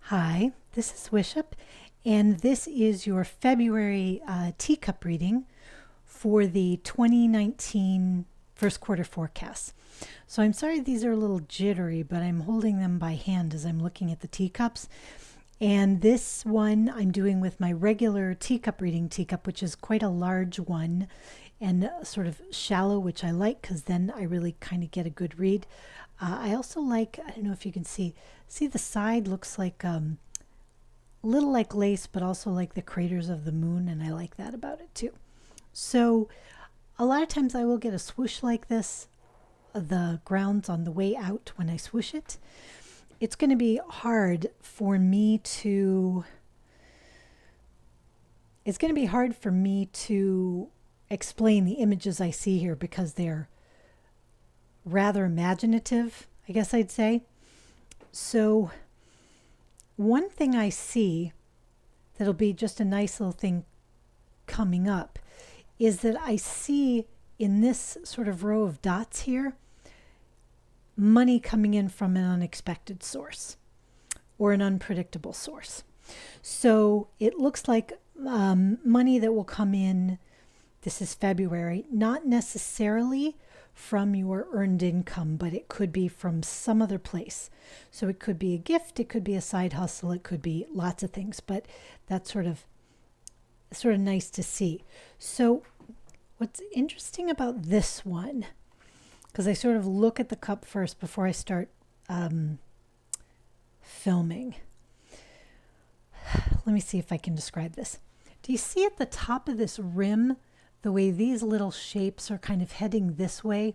Hi, this is Wishop, and this is your February teacup reading for the 2019 first quarter forecast. So I'm sorry these are a little jittery, but I'm holding them by hand as I'm looking at the teacups. And this one I'm doing with my regular teacup reading teacup, which is quite a large one and sort of shallow, which I like because then I really kind of get a good read. I also like, I don't know if you can see the side looks like little like lace, but also like the craters of the moon, and I like that about it too. So a lot of times I will get a swoosh like this, the grounds on the way out when I swoosh it. It's going to be hard for me to explain the images I see here because they're rather imaginative, I guess I'd say. So one thing I see that'll be just a nice little thing coming up is that I see in this sort of row of dots here, money coming in from an unexpected source or an unpredictable source. So it looks like money that will come in, this is February, not necessarily from your earned income, but it could be from some other place. So it could be a gift, it could be a side hustle, it could be lots of things, but that's sort of nice to see. So what's interesting about this one, because I sort of look at the cup first before I start filming. Let me see if I can describe this. Do you see at the top of this rim the way these little shapes are kind of heading this way?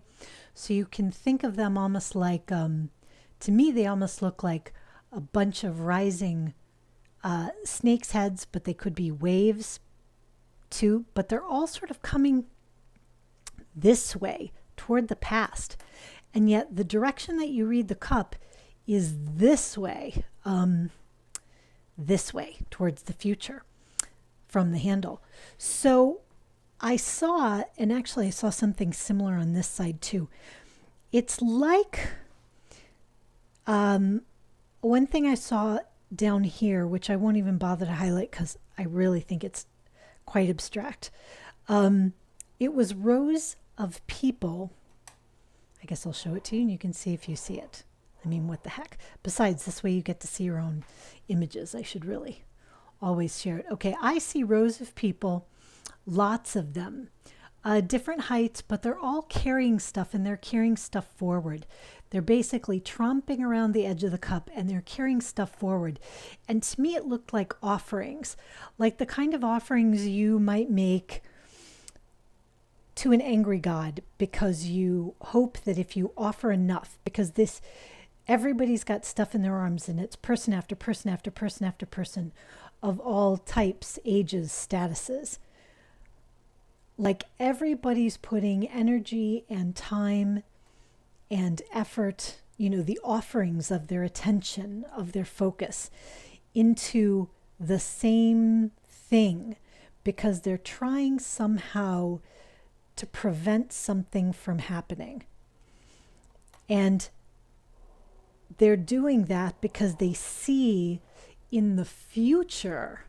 So you can think of them almost like, to me, they almost look like a bunch of rising snake's heads, but they could be waves too. But they're all sort of coming this way toward the past. And yet the direction that you read the cup is this way towards the future from the handle. So I saw, and actually I saw something similar on this side too. It's like one thing I saw down here, which I won't even bother to highlight because I really think it's quite abstract. It was rows of people. I guess I'll show it to you and you can see if you see it. I mean, what the heck? Besides, this way you get to see your own images. I should really always share it. Okay, I see rows of people, lots of them, different heights, but they're all carrying stuff and they're carrying stuff forward. They're basically tromping around the edge of the cup and they're carrying stuff forward. And to me, it looked like offerings, like the kind of offerings you might make to an angry God because you hope that if you offer enough, because everybody's got stuff in their arms and it's person after person after person after person of all types, ages, statuses. Like everybody's putting energy and time and effort, the offerings of their attention, of their focus into the same thing because they're trying somehow to prevent something from happening. And they're doing that because they see in the future,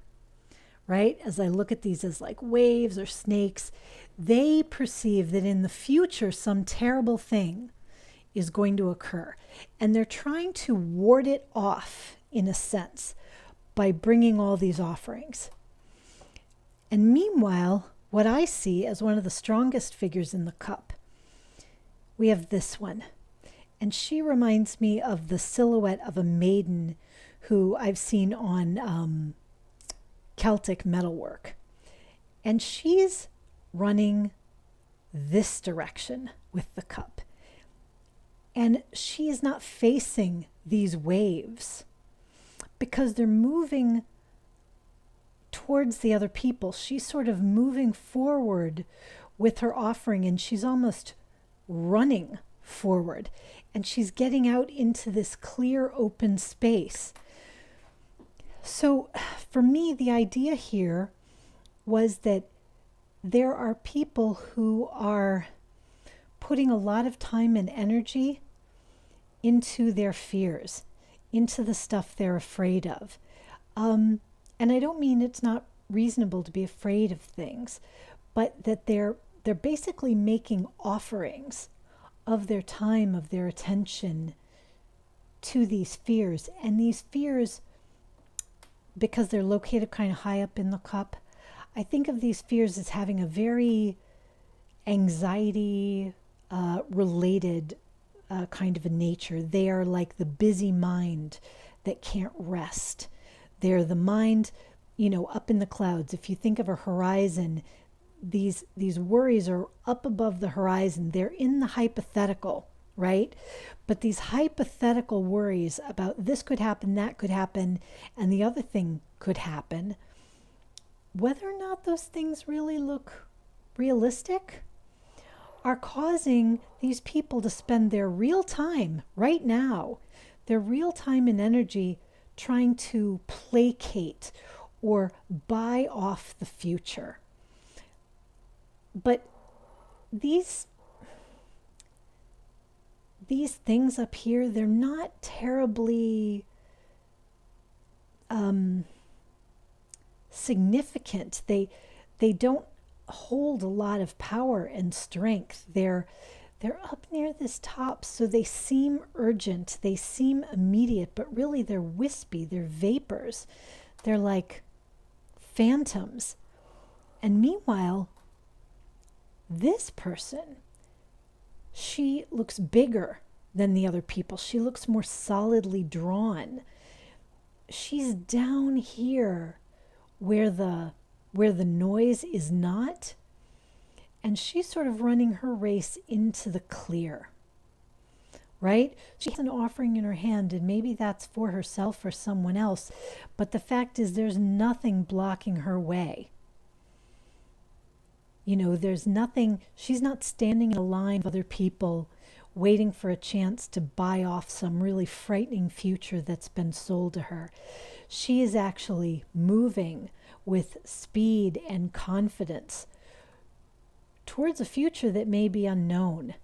right? As I look at these as like waves or snakes, they perceive that in the future, some terrible thing is going to occur. And they're trying to ward it off in a sense by bringing all these offerings. And meanwhile, what I see as one of the strongest figures in the cup, we have this one. And she reminds me of the silhouette of a maiden who I've seen on Celtic metalwork. And she's running this direction with the cup. And she is not facing these waves because they're moving towards the other people. She's sort of moving forward with her offering and she's almost running forward. And she's getting out into this clear open space. So for me, the idea here was that there are people who are putting a lot of time and energy into their fears, into the stuff they're afraid of. And I don't mean it's not reasonable to be afraid of things, but that they're basically making offerings of their time, of their attention to these fears. And these fears, because they're located kind of high up in the cup, I think of these fears as having a very anxiety related kind of a nature. They are like the busy mind that can't rest. They're the mind, up in the clouds. If you think of a horizon, these worries are up above the horizon. They're in the hypothetical, right? But these hypothetical worries about this could happen, that could happen, and the other thing could happen, whether or not those things really look realistic, are causing these people to spend their real time right now, their real time and energy trying to placate or buy off the future. But these things up here, they're not terribly significant. They don't hold a lot of power and strength. They're up near this top, so they seem urgent, they seem immediate, but really they're wispy, they're vapors. They're like phantoms. And meanwhile, this person, she looks bigger than the other people. She looks more solidly drawn. She's down here where the noise is not, and she's sort of running her race into the clear, right? She has an offering in her hand, and maybe that's for herself or someone else, but the fact is there's nothing blocking her way. There's nothing, she's not standing in a line of other people waiting for a chance to buy off some really frightening future that's been sold to her. She is actually moving with speed and confidence towards a future that may be unknown.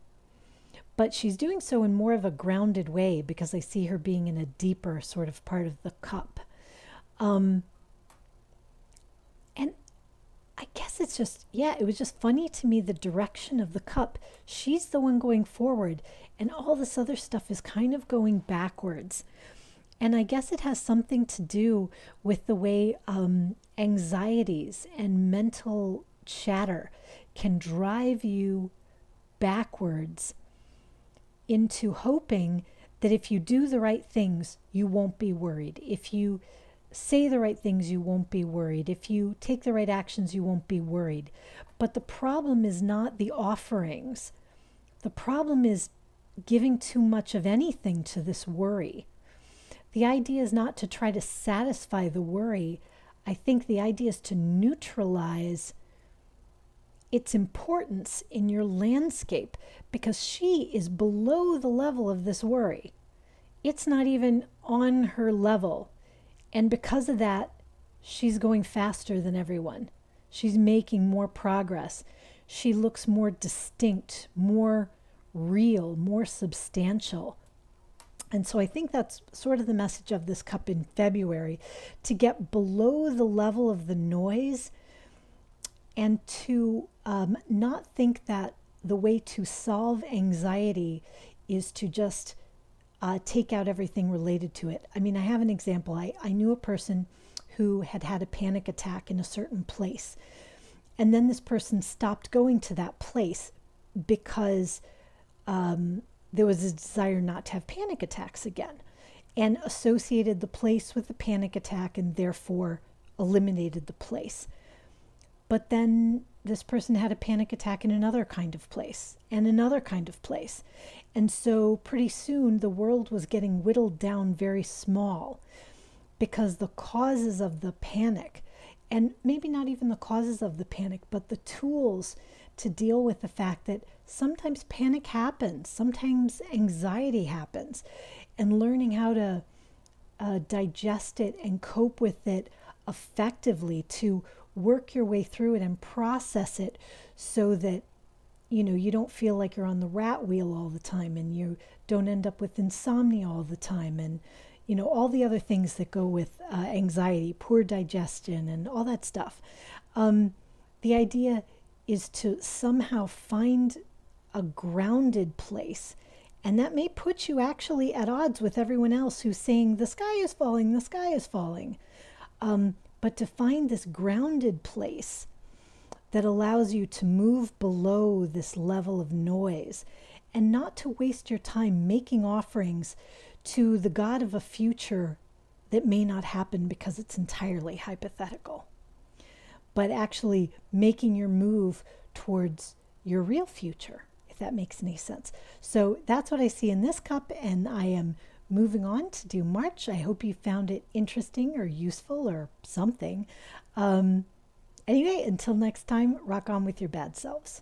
But she's doing so in more of a grounded way, because I see her being in a deeper sort of part of the cup. And I guess it's just, it was just funny to me, the direction of the cup. She's the one going forward, and all this other stuff is kind of going backwards. And I guess it has something to do with the way anxieties and mental chatter can drive you backwards into hoping that if you do the right things, you won't be worried. If you say the right things, you won't be worried. If you take the right actions, you won't be worried. But the problem is not the offerings. The problem is giving too much of anything to this worry. The idea is not to try to satisfy the worry. I think the idea is to neutralize its importance in your landscape, because she is below the level of this worry. It's not even on her level. And because of that, she's going faster than everyone. She's making more progress. She looks more distinct, more real, more substantial. And so I think that's sort of the message of this cup in February, to get below the level of the noise, and to not think that the way to solve anxiety is to just take out everything related to it. I mean, I have an example. I knew a person who had had a panic attack in a certain place. And then this person stopped going to that place because there was a desire not to have panic attacks again, and associated the place with the panic attack, and therefore eliminated the place. But then this person had a panic attack in another kind of place, and another kind of place. And so pretty soon the world was getting whittled down very small, because the causes of the panic, and maybe not even the causes of the panic, but the tools to deal with the fact that sometimes panic happens, sometimes anxiety happens, and learning how to digest it and cope with it effectively, to work your way through it and process it, so that you don't feel like you're on the rat wheel all the time, and you don't end up with insomnia all the time, and all the other things that go with anxiety, poor digestion, and all that stuff. The idea is to somehow find a grounded place. And that may put you actually at odds with everyone else who's saying, the sky is falling, the sky is falling. But to find this grounded place that allows you to move below this level of noise and not to waste your time making offerings to the God of a future that may not happen because it's entirely hypothetical, but actually making your move towards your real future, if that makes any sense. So that's what I see in this cup, and I am moving on to do March. I hope you found it interesting or useful or something. Anyway, until next time, rock on with your bad selves.